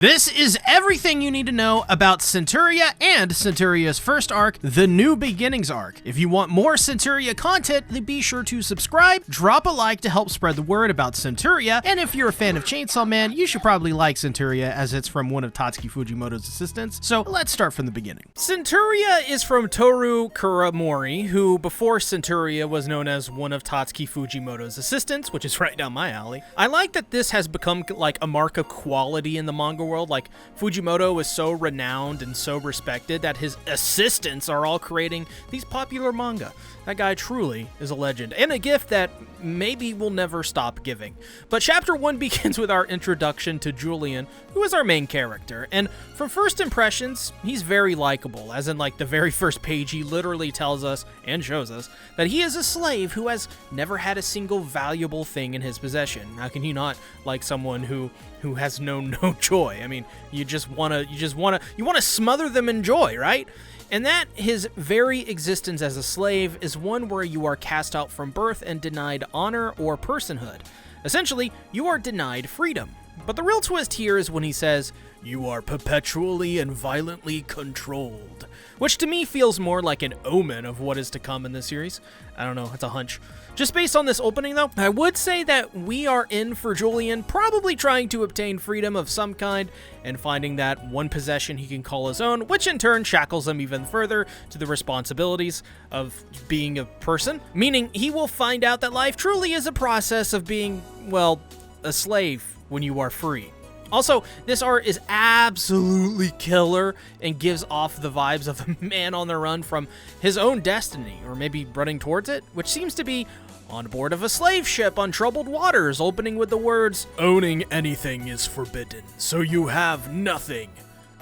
This is everything you need to know about Centuria and Centuria's first arc, the New Beginnings Arc. If you want more Centuria content, then be sure to subscribe, drop a like to help spread the word about Centuria, and if you're a fan of Chainsaw Man, you should probably like Centuria as it's from one of Tatsuki Fujimoto's assistants, so let's start from the beginning. Centuria is from Toru Kuramori, who before Centuria was known as one of Tatsuki Fujimoto's assistants, which is right down my alley. I like that this has become like a mark of quality in the manga world. Like, Fujimoto is so renowned and so respected that his assistants are all creating these popular manga. That guy truly is a legend, and a gift that maybe will never stop giving. But chapter 1 begins with our introduction to Julian, who is our main character, and from first impressions, he's very likable, as in like the very first page he literally tells us, and shows us, that he is a slave who has never had a single valuable thing in his possession. How can you not like someone who has known no joy? I mean, you want to smother them in joy, right? And that his very existence as a slave is one where you are cast out from birth and denied honor or personhood. Essentially, you are denied freedom. But the real twist here is when he says, "You are perpetually and violently controlled," which to me feels more like an omen of what is to come in this series. I don't know, it's a hunch. Just based on this opening though, I would say that we are in for Julian probably trying to obtain freedom of some kind and finding that one possession he can call his own, which in turn shackles him even further to the responsibilities of being a person, meaning he will find out that life truly is a process of being, well, a slave when you are free. Also, this art is absolutely killer and gives off the vibes of a man on the run from his own destiny, or maybe running towards it, which seems to be on board of a slave ship on troubled waters, opening with the words, "Owning anything is forbidden, so you have nothing."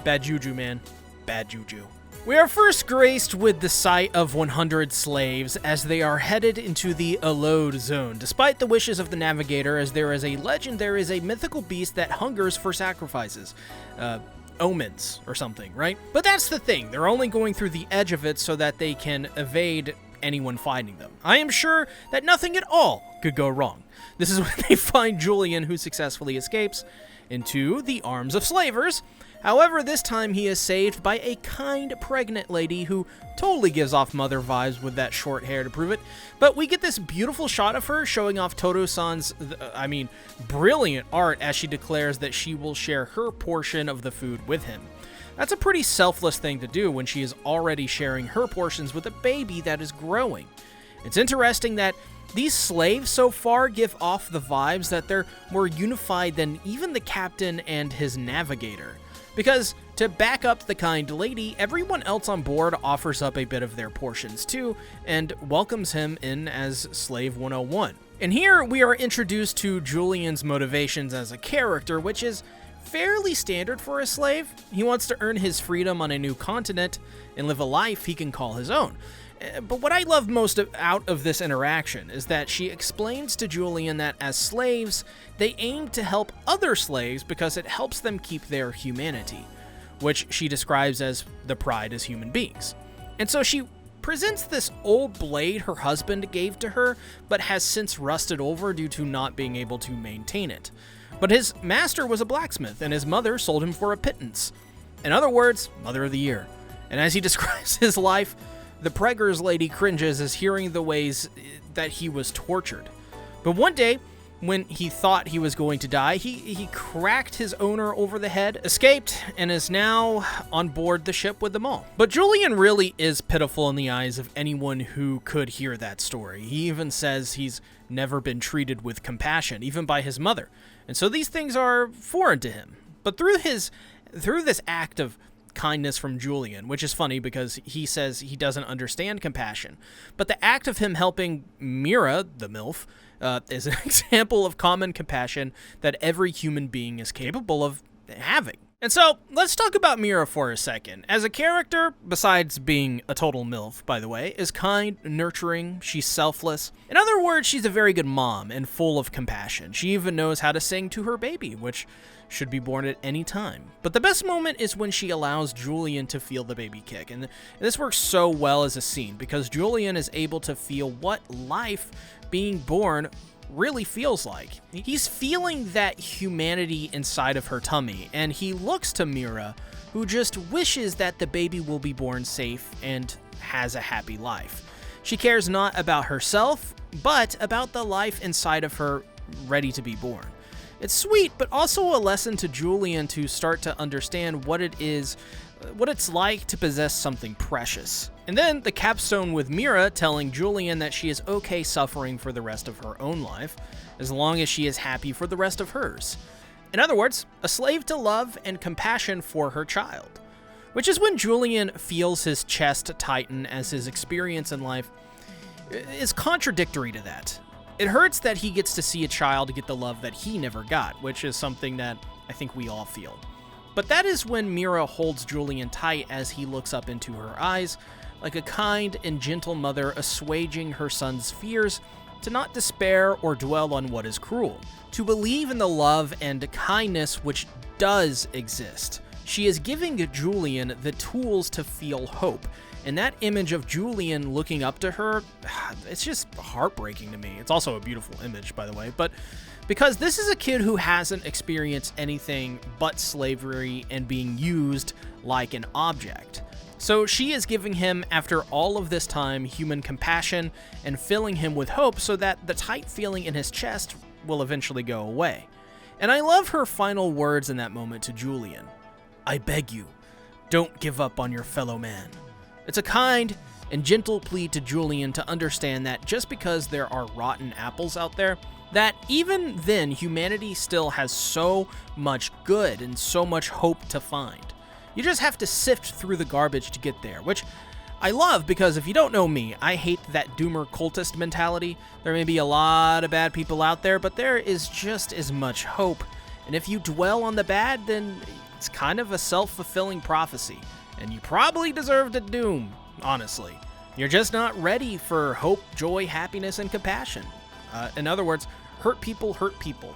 Bad juju, man. Bad juju. We are first graced with the sight of 100 slaves as they are headed into the Alode zone. Despite the wishes of the navigator, as there is a legend, there is a mythical beast that hungers for sacrifices. Omens or something, right? But that's the thing, they're only going through the edge of it so that they can evade anyone finding them. I am sure that nothing at all could go wrong. This is when they find Julian, who successfully escapes into the arms of slavers. However, this time he is saved by a kind, pregnant lady who totally gives off mother vibes with that short hair to prove it. But we get this beautiful shot of her showing off Toru-san's, brilliant art as she declares that she will share her portion of the food with him. That's a pretty selfless thing to do when she is already sharing her portions with a baby that is growing. It's interesting that these slaves so far give off the vibes that they're more unified than even the captain and his navigator. Because, to back up the kind lady, everyone else on board offers up a bit of their portions too, and welcomes him in as Slave 101. And here we are introduced to Julian's motivations as a character, which is fairly standard for a slave. He wants to earn his freedom on a new continent and live a life he can call his own. But what I love most out of this interaction is that she explains to Julian that as slaves, they aim to help other slaves because it helps them keep their humanity, which she describes as the pride as human beings. And so she presents this old blade her husband gave to her, but has since rusted over due to not being able to maintain it. But his master was a blacksmith, and his mother sold him for a pittance. In other words, Mother of the Year. And as he describes his life, the Preggers lady cringes as hearing the ways that he was tortured. But one day, when he thought he was going to die, he cracked his owner over the head, escaped, and is now on board the ship with them all. But Julian really is pitiful in the eyes of anyone who could hear that story. He even says he's never been treated with compassion, even by his mother. And so these things are foreign to him. But through this act of kindness from Julian, which is funny because he says he doesn't understand compassion, but the act of him helping Meera, the MILF, is an example of common compassion that every human being is capable of having. And so, let's talk about Meera for a second. As a character, besides being a total MILF, by the way, is kind, nurturing, she's selfless. In other words, she's a very good mom and full of compassion. She even knows how to sing to her baby, which should be born at any time. But the best moment is when she allows Julian to feel the baby kick. And this works so well as a scene, because Julian is able to feel what life being born really feels like. He's feeling that humanity inside of her tummy, and he looks to Meera, who just wishes that the baby will be born safe and has a happy life. She cares not about herself, but about the life inside of her ready to be born. It's sweet, but also a lesson to Julian to start to understand what it's like to possess something precious. And then the capstone with Meera telling Julian that she is okay suffering for the rest of her own life, as long as she is happy for the rest of hers. In other words, a slave to love and compassion for her child. Which is when Julian feels his chest tighten, as his experience in life is contradictory to that. It hurts that he gets to see a child get the love that he never got, which is something that I think we all feel. But that is when Meera holds Julian tight as he looks up into her eyes, like a kind and gentle mother assuaging her son's fears, to not despair or dwell on what is cruel, to believe in the love and kindness which does exist. She is giving Julian the tools to feel hope, and that image of Julian looking up to her, it's just heartbreaking to me. It's also a beautiful image, by the way, but because this is a kid who hasn't experienced anything but slavery and being used like an object. So she is giving him, after all of this time, human compassion and filling him with hope so that the tight feeling in his chest will eventually go away. And I love her final words in that moment to Julian. I beg you, don't give up on your fellow man. It's a kind and gentle plea to Julian to understand that just because there are rotten apples out there, that even then humanity still has so much good and so much hope to find. You just have to sift through the garbage to get there, which I love because if you don't know me, I hate that doomer cultist mentality. There may be a lot of bad people out there, but there is just as much hope. And if you dwell on the bad, then it's kind of a self-fulfilling prophecy, and you probably deserve the doom, honestly. You're just not ready for hope, joy, happiness, and compassion. In other words, hurt people hurt people.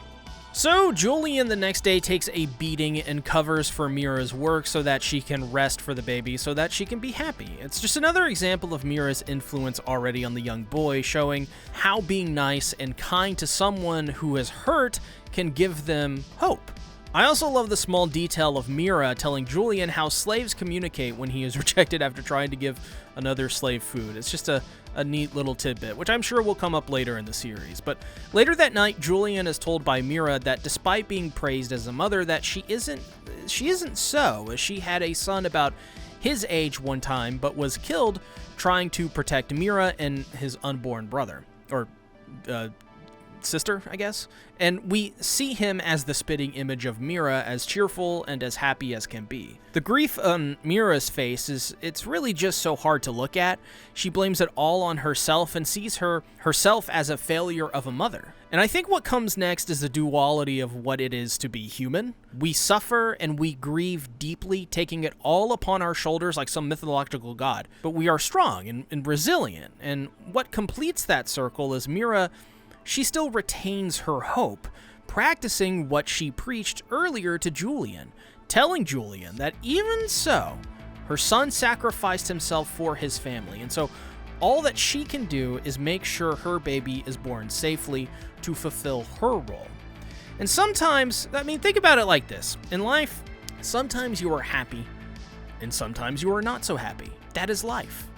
So Julian the next day takes a beating and covers for Meera's work so that she can rest for the baby so that she can be happy. It's just another example of Meera's influence already on the young boy, showing how being nice and kind to someone who is hurt can give them hope. I also love the small detail of Meera telling Julian how slaves communicate when he is rejected after trying to give another slave food. It's just a neat little tidbit, which I'm sure will come up later in the series. But later that night, Julian is told by Meera that despite being praised as a mother, that she isn't so, as she had a son about his age one time, but was killed trying to protect Meera and his unborn brother, or sister, I guess. And we see him as the spitting image of Meera, as cheerful and as happy as can be. The grief on Meera's face it's really just so hard to look at. She blames it all on herself and sees herself as a failure of a mother. And I think what comes next is the duality of what it is to be human. We suffer and we grieve deeply, taking it all upon our shoulders like some mythological god. But we are strong and resilient. And what completes that circle is Meera. She still retains her hope, practicing what she preached earlier to Julian, telling Julian that even so, her son sacrificed himself for his family, and so all that she can do is make sure her baby is born safely to fulfill her role. And sometimes, think about it like this. In life, sometimes you are happy, and sometimes you are not so happy. That is life.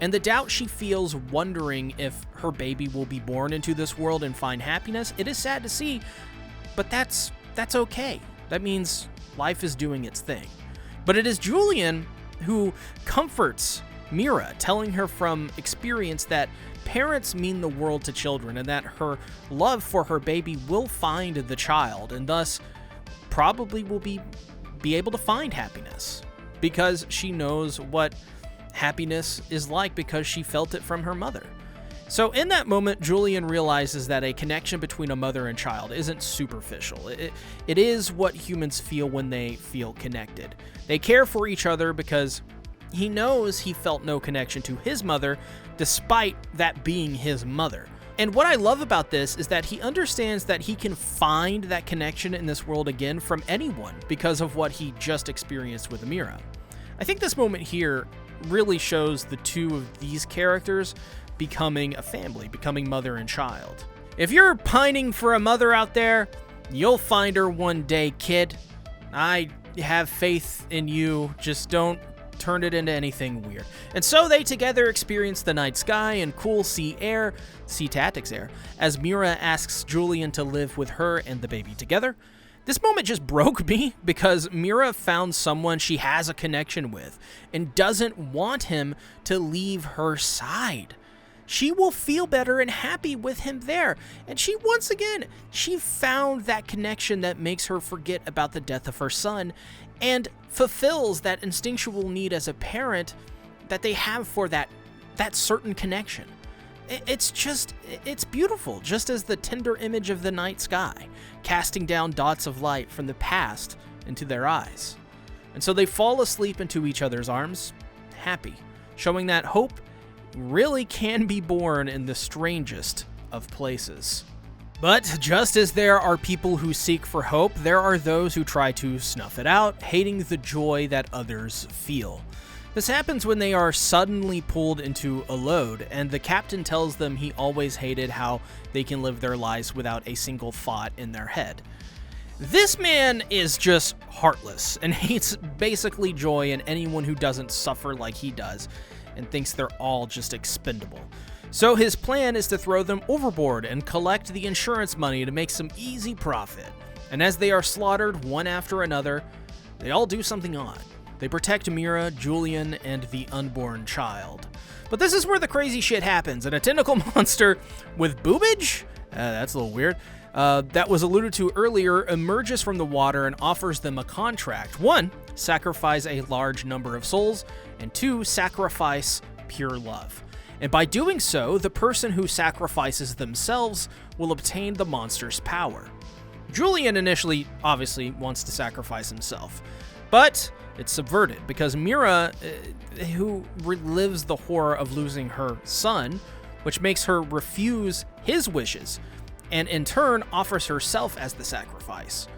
And the doubt she feels wondering if her baby will be born into this world and find happiness, it is sad to see, but that's okay. That means life is doing its thing. But it is Julian who comforts Meera, telling her from experience that parents mean the world to children and that her love for her baby will find the child and thus probably will be able to find happiness because she knows what happiness is like because she felt it from her mother. So in that moment, Julian realizes that a connection between a mother and child isn't superficial. It is what humans feel when they feel connected. They care for each other because he knows he felt no connection to his mother, despite that being his mother. And what I love about this is that he understands that he can find that connection in this world again from anyone because of what he just experienced with Meera. I think this moment here really shows the two of these characters becoming a family, becoming mother and child. If you're pining for a mother out there, you'll find her one day, kid. I have faith in you. Just don't turn it into anything weird. And so they together experience the night sky and cool sea tactics air, as Meera asks Julian to live with her and the baby together. This moment just broke me because Meera found someone she has a connection with and doesn't want him to leave her side. She will feel better and happy with him there. And she found that connection that makes her forget about the death of her son and fulfills that instinctual need as a parent that they have for that certain connection. It's beautiful, just as the tender image of the night sky, casting down dots of light from the past into their eyes. And so they fall asleep into each other's arms, happy, showing that hope really can be born in the strangest of places. But just as there are people who seek for hope, there are those who try to snuff it out, hating the joy that others feel. This happens when they are suddenly pulled into a load, and the captain tells them he always hated how they can live their lives without a single thought in their head. This man is just heartless and hates basically joy and anyone who doesn't suffer like he does, and thinks they're all just expendable. So his plan is to throw them overboard and collect the insurance money to make some easy profit. And as they are slaughtered one after another, they all do something odd. They protect Meera, Julian, and the unborn child. But this is where the crazy shit happens, and a tentacle monster with boobage? That's a little weird. That was alluded to earlier, emerges from the water and offers them a contract. 1, sacrifice a large number of souls, and 2, sacrifice pure love. And by doing so, the person who sacrifices themselves will obtain the monster's power. Julian initially, obviously, wants to sacrifice himself, but it's subverted because Meera, who relives the horror of losing her son, which makes her refuse his wishes, and in turn offers herself as the sacrifice.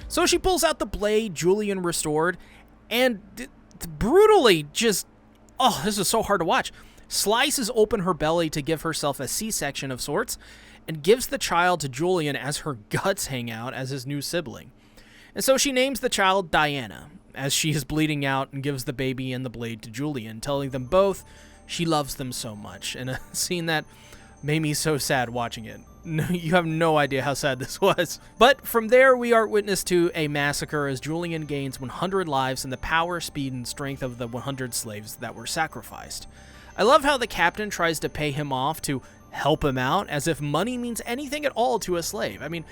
So she pulls out the blade Julian restored, and brutally just, this is so hard to watch, slices open her belly to give herself a C-section of sorts, and gives the child to Julian as her guts hang out as his new sibling. And so she names the child Diana, as she is bleeding out, and gives the baby and the blade to Julian, telling them both she loves them so much. And a scene that made me so sad watching it. You have no idea how sad this was. But from there, we are witness to a massacre as Julian gains 100 lives and the power, speed, and strength of the 100 slaves that were sacrificed. I love how the captain tries to pay him off to help him out, as if money means anything at all to a slave. I mean,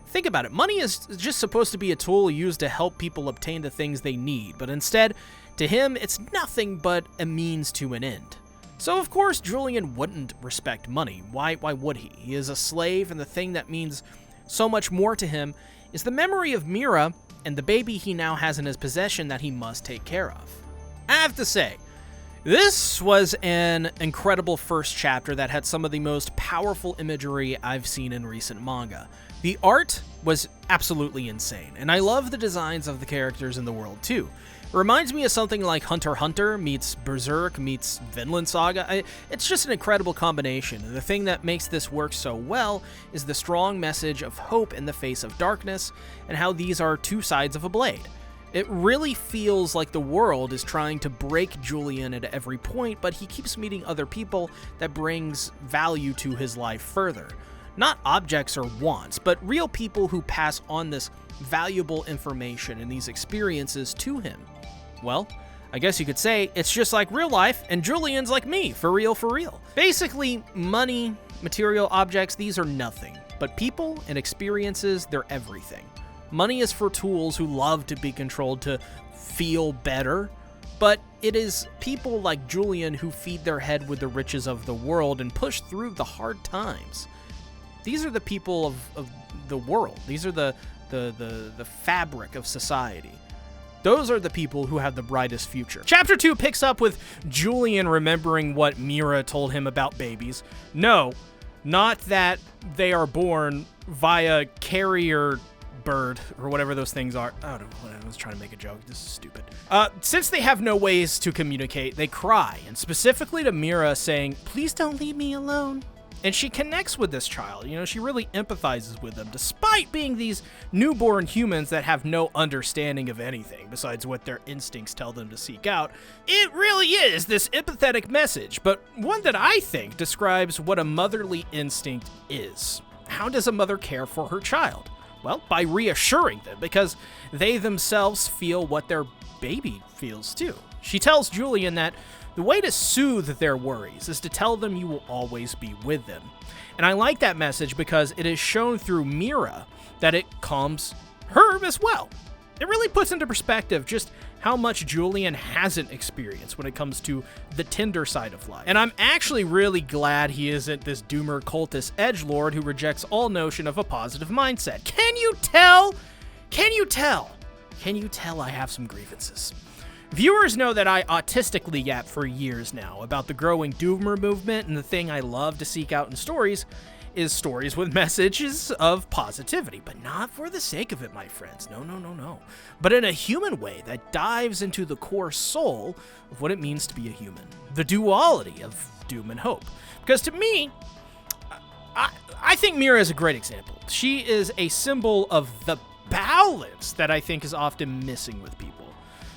think about it. Money is just supposed to be a tool used to help people obtain the things they need, but instead, to him, it's nothing but a means to an end. So of course, Julian wouldn't respect money. Why would he? He is a slave, and the thing that means so much more to him is the memory of Meera and the baby he now has in his possession that he must take care of. I have to say, this was an incredible first chapter that had some of the most powerful imagery I've seen in recent manga. The art was absolutely insane, and I love the designs of the characters in the world too. It reminds me of something like Hunter x Hunter meets Berserk meets Vinland Saga. It's just an incredible combination, and the thing that makes this work so well is the strong message of hope in the face of darkness, and how these are two sides of a blade. It really feels like the world is trying to break Julian at every point, but he keeps meeting other people that brings value to his life further. Not objects or wants, but real people who pass on this valuable information and these experiences to him. Well, I guess you could say it's just like real life, and Julian's like me, for real, for real. Basically, money, material objects, these are nothing, but people and experiences, they're everything. Money is for tools who love to be controlled to feel better, but it is people like Julian who feed their head with the riches of the world and push through the hard times. These are the people of the world. These are the fabric of society. Those are the people who have the brightest future. Chapter 2 picks up with Julian remembering what Meera told him about babies. No, not that they are born via carrier bird or whatever those things are. Oh, I was trying to make a joke. This is stupid. Since they have no ways to communicate, they cry, and specifically to Meera saying, "Please don't leave me alone." And she connects with this child. You know, she really empathizes with them, despite being these newborn humans that have no understanding of anything besides what their instincts tell them to seek out. It really is this empathetic message, but one that I think describes what a motherly instinct is. How does a mother care for her child? Well, by reassuring them, because they themselves feel what their baby feels too. She tells Julian that the way to soothe their worries is to tell them you will always be with them. And I like that message because it is shown through Meera that it calms her as well. It really puts into perspective just how much Julian hasn't experienced when it comes to the tender side of life. And I'm actually really glad he isn't this doomer cultist edgelord who rejects all notion of a positive mindset. Can you tell? Can you tell? Can you tell I have some grievances? Viewers know that I autistically yap for years now about the growing doomer movement, and the thing I love to seek out in stories is stories with messages of positivity, but not for the sake of it, my friends. No, no, no, no. But in a human way that dives into the core soul of what it means to be a human. The duality of doom and hope. Because to me, I think Meera is a great example. She is a symbol of the balance that I think is often missing with people.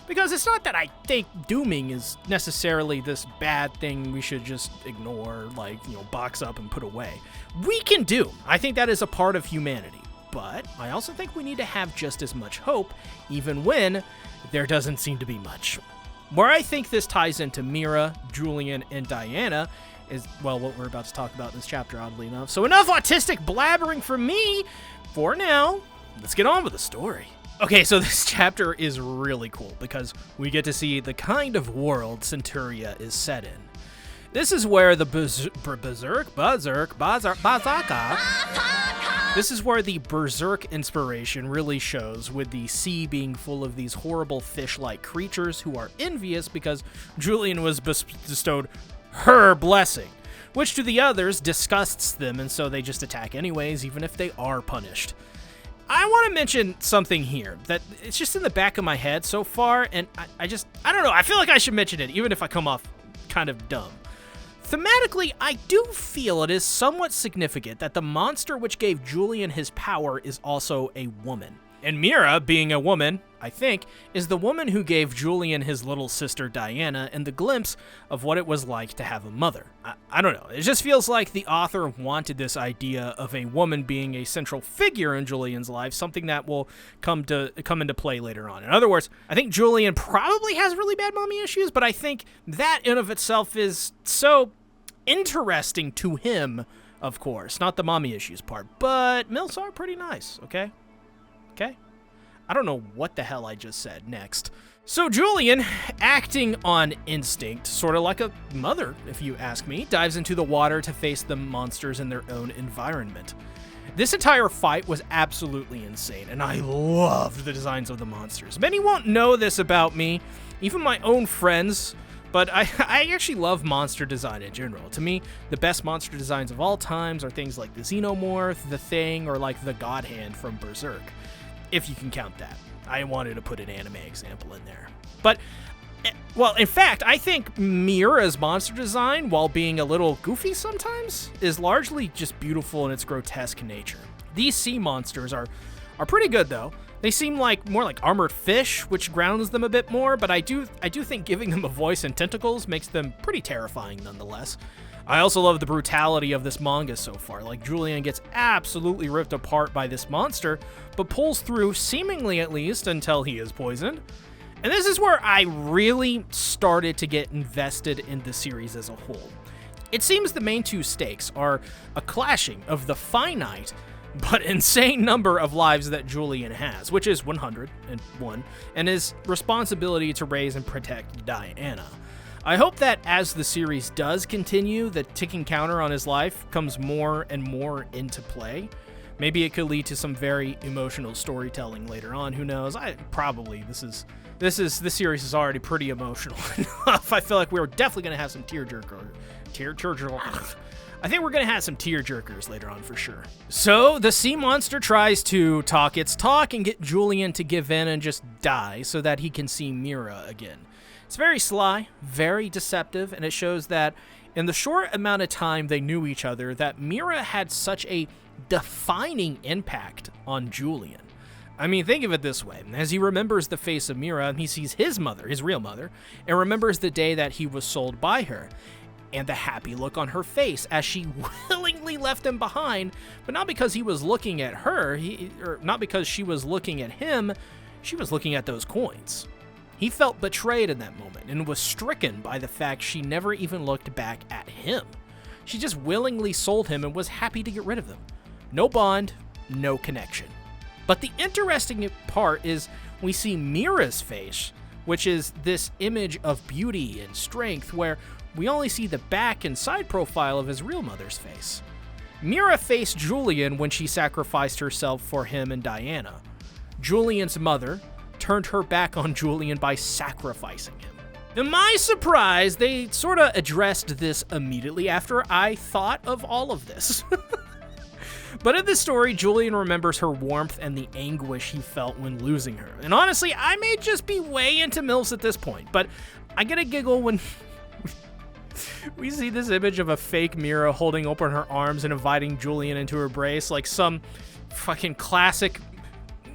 Because it's not that I think dooming is necessarily this bad thing we should just ignore, like, you know, box up and put away. We can doom. I think that is a part of humanity. But I also think we need to have just as much hope, even when there doesn't seem to be much. Where I think this ties into Meera, Julian, and Diana is, well, what we're about to talk about in this chapter, oddly enough. So enough autistic blabbering from me for now. Let's get on with the story. Okay, so this chapter is really cool because we get to see the kind of world Centuria is set in. This is where the This is where the Berserk inspiration really shows, with the sea being full of these horrible fish-like creatures who are envious because Julian was bestowed her blessing, which to the others disgusts them, and so they just attack anyways, even if they are punished. I want to mention something here that it's just in the back of my head so far, and I don't know, I feel like I should mention it, even if I come off kind of dumb. Thematically, I do feel it is somewhat significant that the monster which gave Julian his power is also a woman. And Meera, being a woman, I think, is the woman who gave Julian his little sister Diana and the glimpse of what it was like to have a mother. I don't know, it just feels like the author wanted this idea of a woman being a central figure in Julian's life, something that will come into play later on. In other words, I think Julian probably has really bad mommy issues, but I think that in of itself is so interesting to him, of course. Not the mommy issues part, but MILFs are pretty nice, okay? Okay? I don't know what the hell I just said next. So Julian, acting on instinct, sort of like a mother, if you ask me, dives into the water to face the monsters in their own environment. This entire fight was absolutely insane, and I loved the designs of the monsters. Many won't know this about me, even my own friends, but I actually love monster design in general. To me, the best monster designs of all times are things like the Xenomorph, the Thing, or like the God Hand from Berserk. If you can count that. I wanted to put an anime example in there. But, well, in fact, I think Meera's monster design, while being a little goofy sometimes, is largely just beautiful in its grotesque nature. These sea monsters are pretty good, though. They seem like more like armored fish, which grounds them a bit more, but I do think giving them a voice and tentacles makes them pretty terrifying nonetheless. I also love the brutality of this manga so far. Like, Julian gets absolutely ripped apart by this monster, but pulls through, seemingly at least, until he is poisoned. And this is where I really started to get invested in the series as a whole. It seems the main two stakes are a clashing of the finite but insane number of lives that Julian has, which is 101, and his responsibility to raise and protect Diana. I hope that as the series does continue, the ticking counter on his life comes more and more into play. Maybe it could lead to some very emotional storytelling later on. Who knows? This series is already pretty emotional enough. I feel like we're definitely gonna have some I think we're gonna have some tear jerkers later on for sure. So the sea monster tries to talk its talk and get Julian to give in and just die so that he can see Meera again. It's very sly, very deceptive, and it shows that in the short amount of time they knew each other, that Meera had such a defining impact on Julian. I mean, think of it this way. As he remembers the face of Meera, he sees his mother, his real mother, and remembers the day that he was sold by her, and the happy look on her face as she willingly left him behind, but not because he was looking at her, or not because she was looking at him, she was looking at those coins. He felt betrayed in that moment and was stricken by the fact she never even looked back at him. She just willingly sold him and was happy to get rid of them. No bond, no connection. But the interesting part is we see Meera's face, which is this image of beauty and strength where we only see the back and side profile of his real mother's face. Meera faced Julian when she sacrificed herself for him and Diana. Julian's mother turned her back on Julian by sacrificing him. To my surprise, they sort of addressed this immediately after I thought of all of this. But in this story, Julian remembers her warmth and the anguish he felt when losing her. And honestly, I may just be way into MILFs at this point, but I get a giggle when we see this image of a fake Meera holding open her arms and inviting Julian into her embrace, like some fucking classic,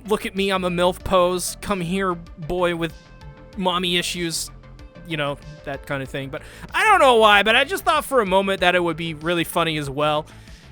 look at me, I'm a MILF pose, come here, boy with mommy issues, you know, that kind of thing. But I don't know why, but I just thought for a moment that it would be really funny as well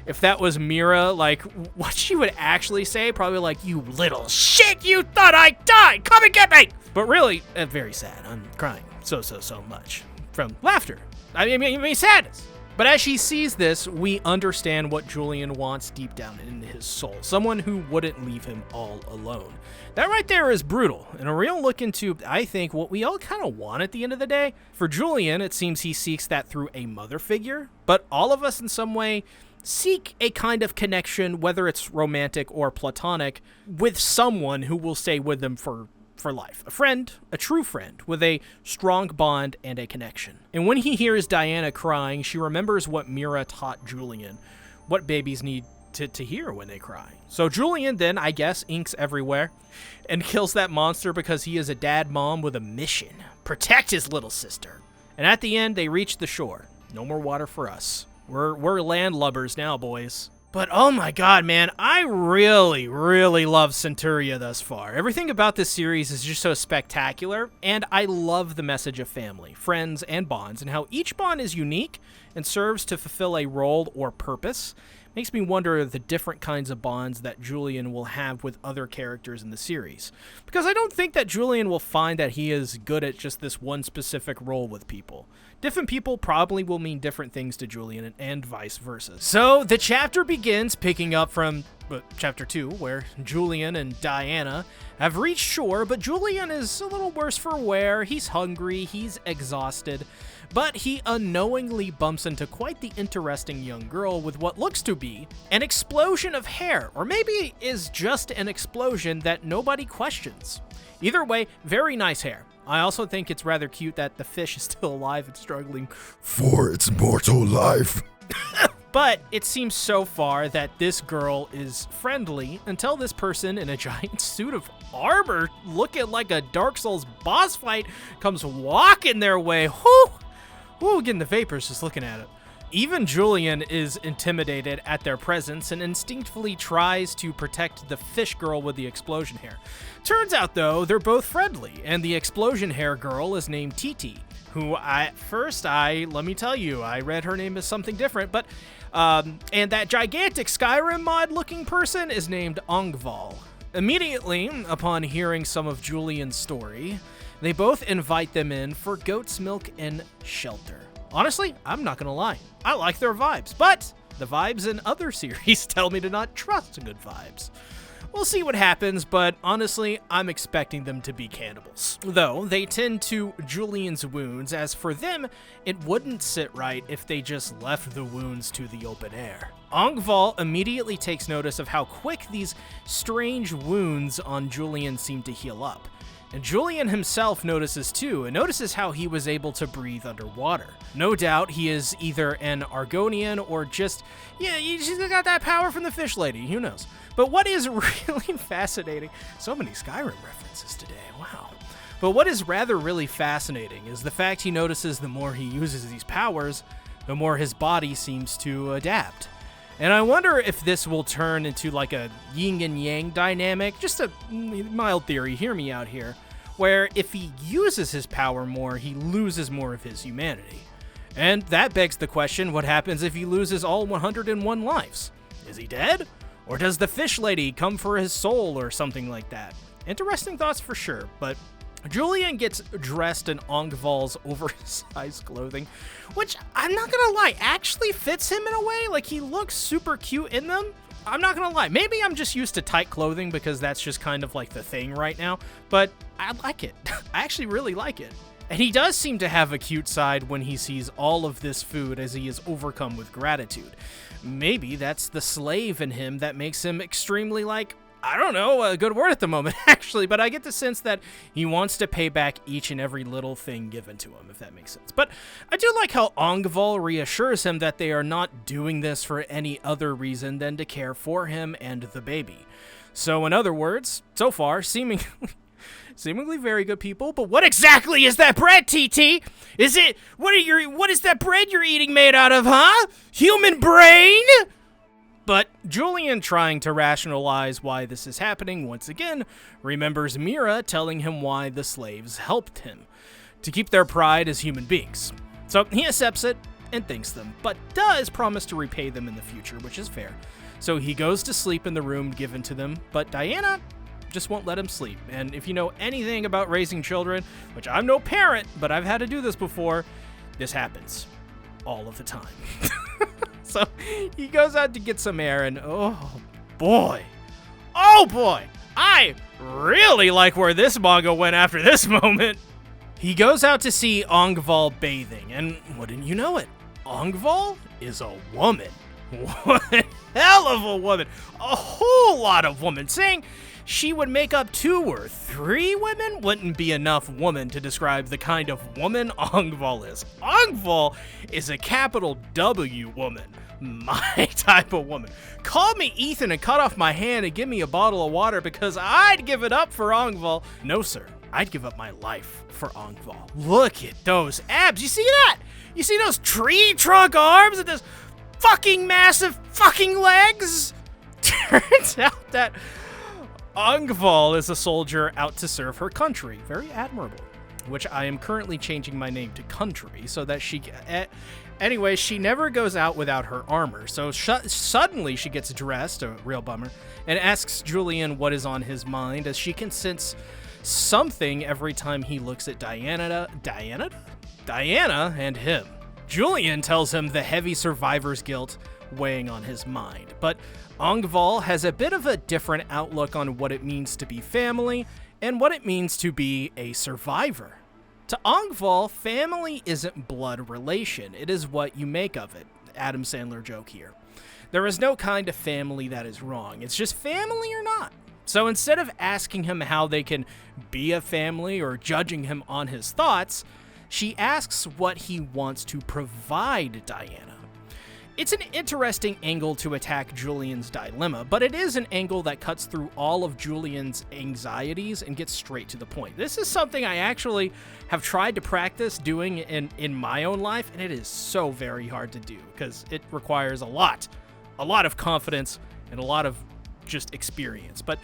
if that was Meera, like, what she would actually say, probably like, you little shit, you thought I died, come and get me! But really, very sad. I'm crying so much from laughter. I mean sadness. But as she sees this, we understand what Julian wants deep down in his soul. Someone who wouldn't leave him all alone. That right there is brutal, and a real look into, I think, what we all kind of want at the end of the day. For Julian, it seems he seeks that through a mother figure, but all of us in some way seek a kind of connection, whether it's romantic or platonic, with someone who will stay with them for life. A friend, a true friend, with a strong bond and a connection. And when he hears Diana crying, she remembers what Meera taught Julian, what babies need to hear when they cry. So Julian then, I guess, inks everywhere and kills that monster because he is a dad mom with a mission. Protect his little sister. And at the end, they reach the shore. No more water for us. We're landlubbers now, boys. But oh my god, man, I really love Centuria thus far. Everything about this series is just so spectacular, and I love the message of family, friends, and bonds, and how each bond is unique and serves to fulfill a role or purpose. Makes me wonder the different kinds of bonds that Julian will have with other characters in the series. Because I don't think that Julian will find that he is good at just this one specific role with people. Different people probably will mean different things to Julian and vice versa. So the chapter begins picking up from chapter 2, where Julian and Diana have reached shore, but Julian is a little worse for wear. He's hungry, he's exhausted, but he unknowingly bumps into quite the interesting young girl with what looks to be an explosion of hair, or maybe it is just an explosion that nobody questions. Either way, very nice hair. I also think it's rather cute that the fish is still alive and struggling for its mortal life. But it seems so far that this girl is friendly until this person in a giant suit of armor looking like a Dark Souls boss fight comes walking their way. Whoo, getting the vapors just looking at it. Even Julian is intimidated at their presence and instinctively tries to protect the fish girl with the explosion hair. Turns out, though, they're both friendly, and the explosion hair girl is named Titi, who let me tell you, I read her name as something different, but, and that gigantic Skyrim mod looking person is named Angval. Immediately upon hearing some of Julian's story, they both invite them in for goat's milk and shelter. Honestly, I'm not gonna lie, I like their vibes, but the vibes in other series tell me to not trust good vibes. We'll see what happens, but honestly, I'm expecting them to be cannibals. Though, they tend to Julian's wounds, as for them, it wouldn't sit right if they just left the wounds to the open air. Angval immediately takes notice of how quick these strange wounds on Julian seem to heal up. And Julian himself notices too, and notices how he was able to breathe underwater. No doubt he is either an Argonian or just, she's got that power from the fish lady, who knows. But what is really fascinating, so many Skyrim references today, wow. But what is really fascinating is the fact he notices the more he uses these powers, the more his body seems to adapt. And I wonder if this will turn into like a yin and yang dynamic, just a mild theory, hear me out here, where if he uses his power more, he loses more of his humanity. And that begs the question, what happens if he loses all 101 lives? Is he dead? Or does the fish lady come for his soul or something like that? Interesting thoughts for sure, but Julian gets dressed in Angval's oversized clothing, which, I'm not gonna lie, actually fits him in a way. Like, he looks super cute in them. I'm not gonna lie, maybe I'm just used to tight clothing because that's just kind of like the thing right now, but I like it. I actually really like it. And he does seem to have a cute side when he sees all of this food as he is overcome with gratitude. Maybe that's the slave in him that makes him extremely, like, I don't know, a good word at the moment, actually, but I get the sense that he wants to pay back each and every little thing given to him, if that makes sense. But I do like how Angval reassures him that they are not doing this for any other reason than to care for him and the baby. So, in other words, so far, seemingly very good people, but what exactly is that bread, Titi? What is that bread you're eating made out of, huh? Human brain? But Julian, trying to rationalize why this is happening once again, remembers Meera telling him why the slaves helped him, to keep their pride as human beings. So he accepts it and thanks them, but does promise to repay them in the future, which is fair. So he goes to sleep in the room given to them, but Diana just won't let him sleep. And if you know anything about raising children, which I'm no parent, but I've had to do this before, this happens all of the time. So he goes out to get some air, and oh boy, I really like where this manga went after this moment. He goes out to see Angval bathing, and wouldn't you know it, Angval is a woman. One hell of a woman. A whole lot of woman. Saying she would make up 2 or 3 women wouldn't be enough woman to describe the kind of woman Angval is. Angval is a capital W woman. My type of woman. Call me Ethan and cut off my hand and give me a bottle of water because I'd give it up for Angval. No, sir. I'd give up my life for Angval. Look at those abs. You see that? You see those tree trunk arms and those fucking massive fucking legs? Turns out that Angval is a soldier out to serve her country. Very admirable. Which I am currently changing my name to Country so that she... Anyway, she never goes out without her armor, so suddenly she gets dressed, a real bummer, and asks Julian what is on his mind, as she can sense something every time he looks at Diana and him. Julian tells him the heavy survivor's guilt weighing on his mind, but Angval has a bit of a different outlook on what it means to be family and what it means to be a survivor. To Angval, family isn't blood relation, it is what you make of it. Adam Sandler joke here. There is no kind of family that is wrong, it's just family or not. So instead of asking him how they can be a family or judging him on his thoughts, she asks what he wants to provide Diana. It's an interesting angle to attack Julian's dilemma, but it is an angle that cuts through all of Julian's anxieties and gets straight to the point. This is something I actually have tried to practice doing in my own life, and it is so very hard to do because it requires a lot of confidence and a lot of just experience. But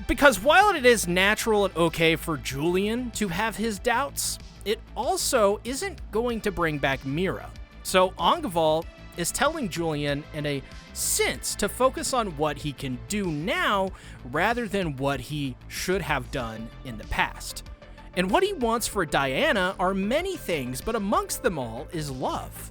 because while it is natural and okay for Julian to have his doubts, it also isn't going to bring back Meera. So Angval is telling Julian in a sense to focus on what he can do now rather than what he should have done in the past. And what he wants for Diana are many things, but amongst them all is love.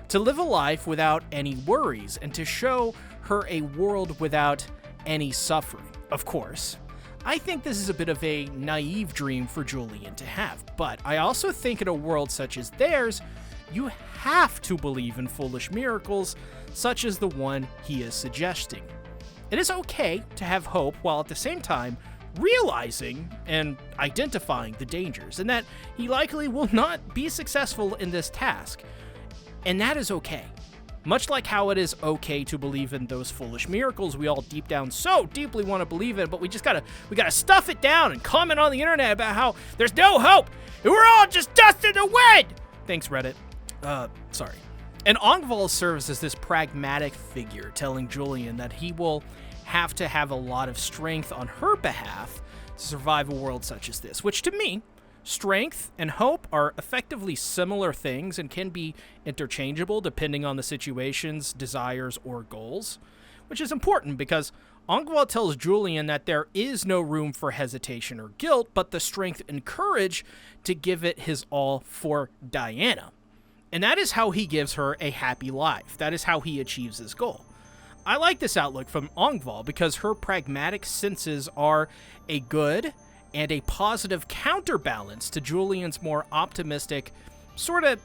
To live a life without any worries and to show her a world without any suffering. Of course, I think this is a bit of a naive dream for Julian to have, but I also think in a world such as theirs, you have to believe in foolish miracles such as the one he is suggesting. It is okay to have hope while at the same time realizing and identifying the dangers and that he likely will not be successful in this task. And that is okay. Much like how it is okay to believe in those foolish miracles we all deep down so deeply want to believe in, but we gotta stuff it down and comment on the internet about how there's no hope and we're all just dust in the wind. Thanks, Reddit. Sorry. And Angval serves as this pragmatic figure, telling Julian that he will have to have a lot of strength on her behalf to survive a world such as this, which to me, strength and hope are effectively similar things and can be interchangeable depending on the situation's desires or goals, which is important because Angval tells Julian that there is no room for hesitation or guilt, but the strength and courage to give it his all for Diana. And that is how he gives her a happy life. That is how he achieves his goal. I like this outlook from Angval because her pragmatic senses are a good and a positive counterbalance to Julian's more optimistic, sort of,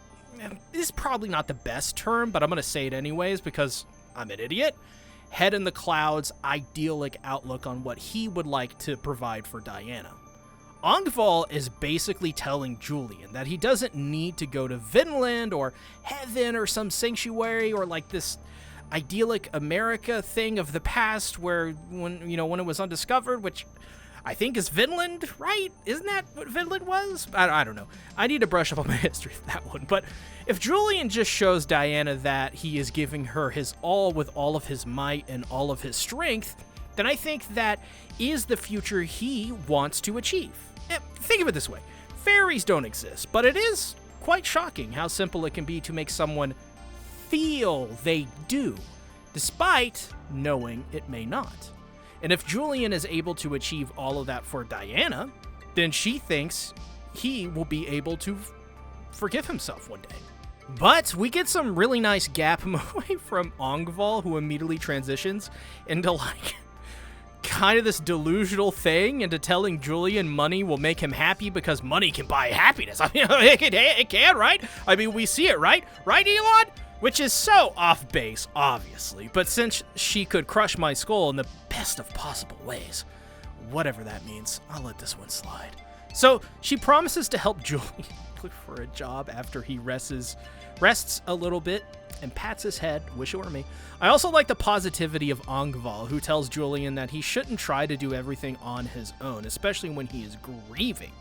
this is probably not the best term, but I'm going to say it anyways because I'm an idiot, head in the clouds, idyllic outlook on what he would like to provide for Diana. Angval is basically telling Julian that he doesn't need to go to Vinland or heaven or some sanctuary or like this idyllic America thing of the past where when it was undiscovered, which I think is Vinland, right? Isn't that what Vinland was? I don't know. I need to brush up on my history for that one. But if Julian just shows Diana that he is giving her his all with all of his might and all of his strength, then I think that is the future he wants to achieve. Think of it this way. Fairies don't exist, but it is quite shocking how simple it can be to make someone feel they do, despite knowing it may not. And if Julian is able to achieve all of that for Diana, then she thinks he will be able to forgive himself one day. But we get some really nice gap away from Angval, who immediately transitions into like kind of this delusional thing into telling Julian money will make him happy because money can buy happiness. I mean, it can, right? I mean, we see it, right? Right, Elon? Which is so off base, obviously, but since she could crush my skull in the best of possible ways, whatever that means, I'll let this one slide. So she promises to help Julian look for a job after he rests a little bit and pats his head, wish it were me. I also like the positivity of Angval, who tells Julian that he shouldn't try to do everything on his own, especially when he is grieving.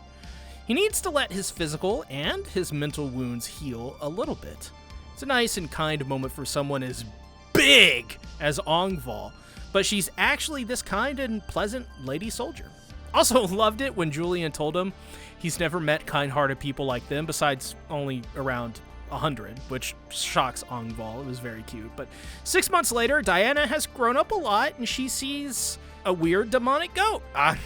He needs to let his physical and his mental wounds heal a little bit. It's a nice and kind moment for someone as big as Angval, but she's actually this kind and pleasant lady soldier. Also loved it when Julian told him he's never met kind-hearted people like them, besides only around 100, which shocks Angval. It was very cute. But 6 months later, Diana has grown up a lot, and she sees a weird demonic goat. I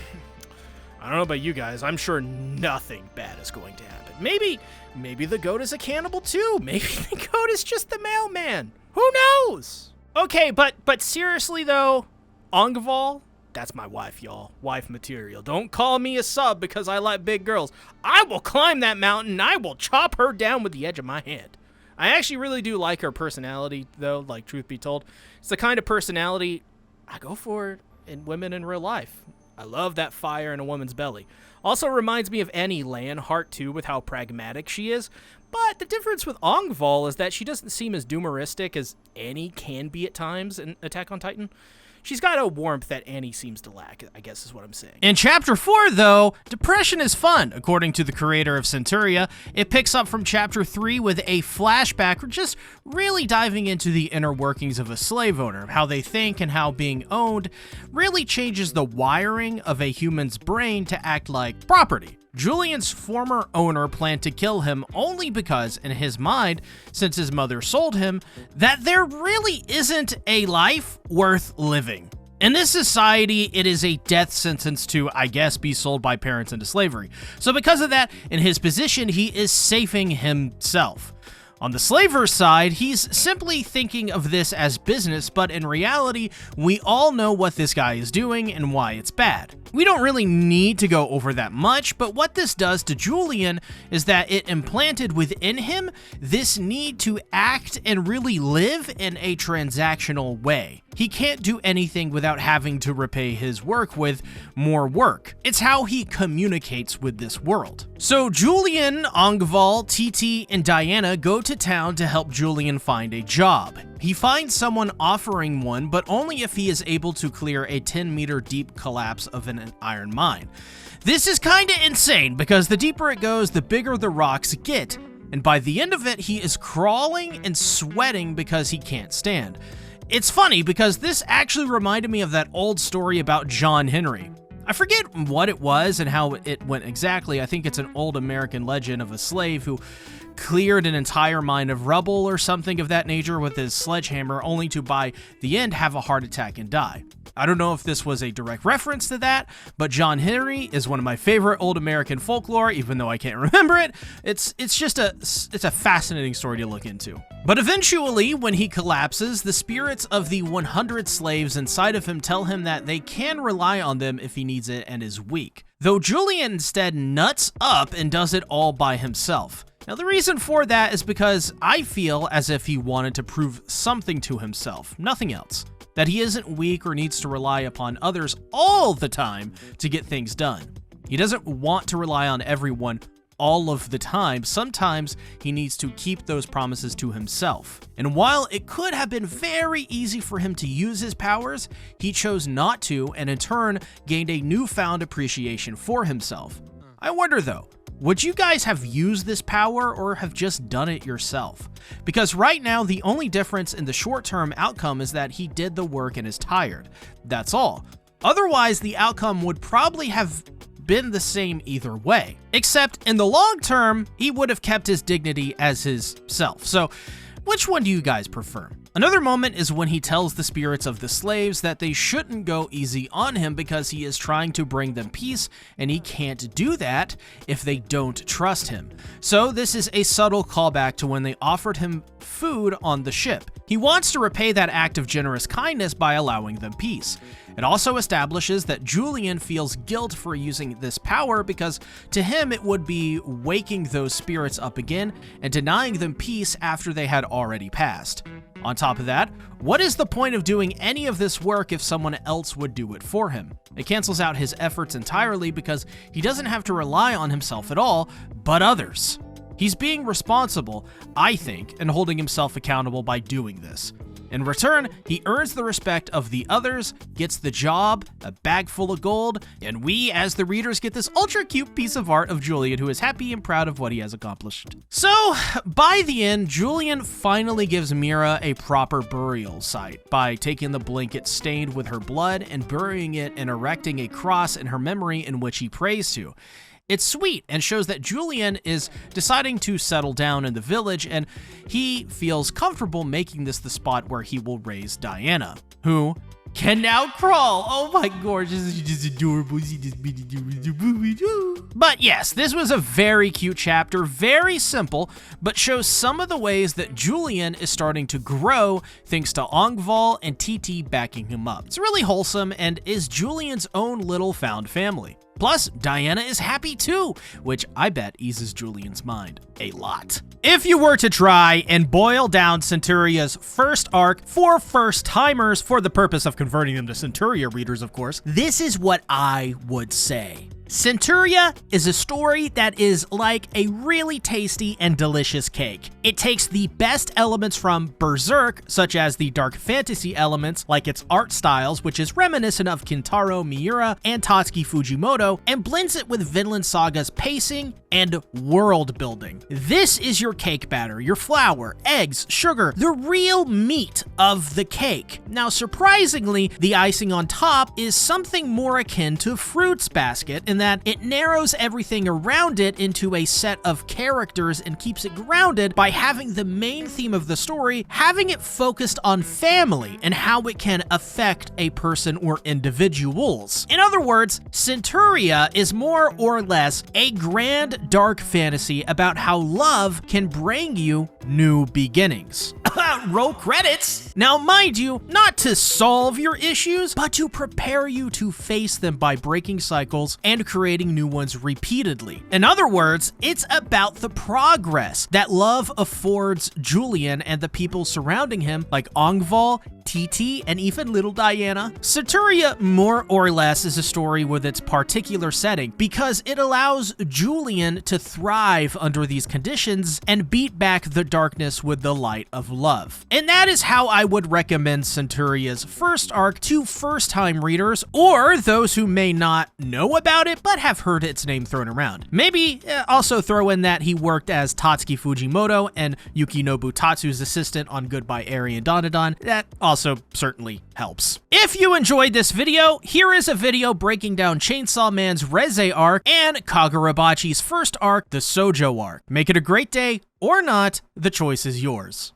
don't know about you guys. I'm sure nothing bad is going to happen. Maybe the goat is a cannibal too. Maybe the goat is just the mailman. Who knows? Okay, but seriously though, Angval, that's my wife, y'all. Wife material. Don't call me a sub because I like big girls. I will climb that mountain and I will chop her down with the edge of my hand. I actually really do like her personality though, like truth be told. It's the kind of personality I go for in women in real life. I love that fire in a woman's belly. Also reminds me of Annie Lanhart too, with how pragmatic she is. But the difference with Angval is that she doesn't seem as doomeristic as Annie can be at times in Attack on Titan. She's got a warmth that Annie seems to lack, I guess is what I'm saying. In Chapter 4, though, depression is fun, according to the creator of Centuria. It picks up from Chapter 3 with a flashback, just really diving into the inner workings of a slave owner, how they think and how being owned really changes the wiring of a human's brain to act like property. Julian's former owner planned to kill him only because, in his mind, since his mother sold him, that there really isn't a life worth living. In this society, it is a death sentence to, I guess, be sold by parents into slavery. So because of that, in his position, he is safing himself. On the slaver's side, he's simply thinking of this as business, but in reality, we all know what this guy is doing and why it's bad. We don't really need to go over that much, but what this does to Julian is that it implanted within him this need to act and really live in a transactional way. He can't do anything without having to repay his work with more work. It's how he communicates with this world. So Julian, Angval, Titi, and Diana go to town to help Julian find a job. He finds someone offering one, but only if he is able to clear a 10-meter deep collapse of an iron mine. This is kinda insane because the deeper it goes, the bigger the rocks get. and by the end of it, he is crawling and sweating because he can't stand. It's funny because this actually reminded me of that old story about John Henry. I forget what it was and how it went exactly. I think it's an old American legend of a slave who cleared an entire mine of rubble or something of that nature with his sledgehammer, only to by the end have a heart attack and die. I don't know if this was a direct reference to that, but John Henry is one of my favorite old American folklore, even though I can't remember it. It's a fascinating story to look into. But eventually, when he collapses, the spirits of the 100 slaves inside of him tell him that they can rely on them if he needs it and is weak. Though Julian instead nuts up and does it all by himself. Now, the reason for that is because I feel as if he wanted to prove something to himself, nothing else. That he isn't weak or needs to rely upon others all the time to get things done. He doesn't want to rely on everyone all of the time. Sometimes he needs to keep those promises to himself. And while it could have been very easy for him to use his powers, he chose not to, and in turn gained a newfound appreciation for himself. I wonder though, would you guys have used this power or have just done it yourself? Because right now, the only difference in the short-term outcome is that he did the work and is tired. That's all. Otherwise, the outcome would probably have been the same either way. Except in the long term, he would have kept his dignity as his self. So, which one do you guys prefer? Another moment is when he tells the spirits of the slaves that they shouldn't go easy on him because he is trying to bring them peace, and he can't do that if they don't trust him. So this is a subtle callback to when they offered him food on the ship. He wants to repay that act of generous kindness by allowing them peace. It also establishes that Julian feels guilt for using this power because to him it would be waking those spirits up again and denying them peace after they had already passed. On top of that, what is the point of doing any of this work if someone else would do it for him? It cancels out his efforts entirely because he doesn't have to rely on himself at all, but others. He's being responsible, I think, and holding himself accountable by doing this. In return, he earns the respect of the others, gets the job, a bag full of gold, and we, as the readers, get this ultra cute piece of art of Julian, who is happy and proud of what he has accomplished. So, by the end, Julian finally gives Meera a proper burial site by taking the blanket stained with her blood and burying it and erecting a cross in her memory in which he prays to. It's sweet and shows that Julian is deciding to settle down in the village, and he feels comfortable making this the spot where he will raise Diana, who can now crawl. Oh my gosh, this is just adorable. But yes, this was a very cute chapter, very simple, but shows some of the ways that Julian is starting to grow thanks to Angval and Titi backing him up. It's really wholesome and is Julian's own little found family. Plus, Diana is happy too, which I bet eases Julian's mind a lot. If you were to try and boil down Centuria's first arc for first-timers for the purpose of converting them to Centuria readers, of course, this is what I would say. Centuria is a story that is like a really tasty and delicious cake. It takes the best elements from Berserk, such as the dark fantasy elements like its art styles, which is reminiscent of Kintaro Miura and Tatsuki Fujimoto, and blends it with Vinland Saga's pacing and world building. This is your cake batter, your flour, eggs, sugar, the real meat of the cake. Now, surprisingly, the icing on top is something more akin to Fruits Basket in that it narrows everything around it into a set of characters and keeps it grounded by having the main theme of the story, having it focused on family and how it can affect a person or individuals. In other words, Centuria is more or less a grand dark fantasy about how love can bring you new beginnings. Roll credits! Now, mind you, not to solve your issues, but to prepare you to face them by breaking cycles and creating new ones repeatedly. In other words, it's about the progress that love affords Julian and the people surrounding him, like Angval, Titi, and even little Diana. Centuria more or less is a story with its particular setting because it allows Julian to thrive under these conditions and beat back the darkness with the light of love. And that is how I would recommend Centuria's first arc to first-time readers, or those who may not know about it but have heard its name thrown around. Maybe also throw in that he worked as Tatsuki Fujimoto and Yukinobu Tatsu's assistant on Goodbye Eri and Dandadan. That also certainly helps. If you enjoyed this video, here is a video breaking down Chainsaw Man's Reze arc and Kagurabachi's first arc, the Sojo arc. Make it a great day, or not, the choice is yours.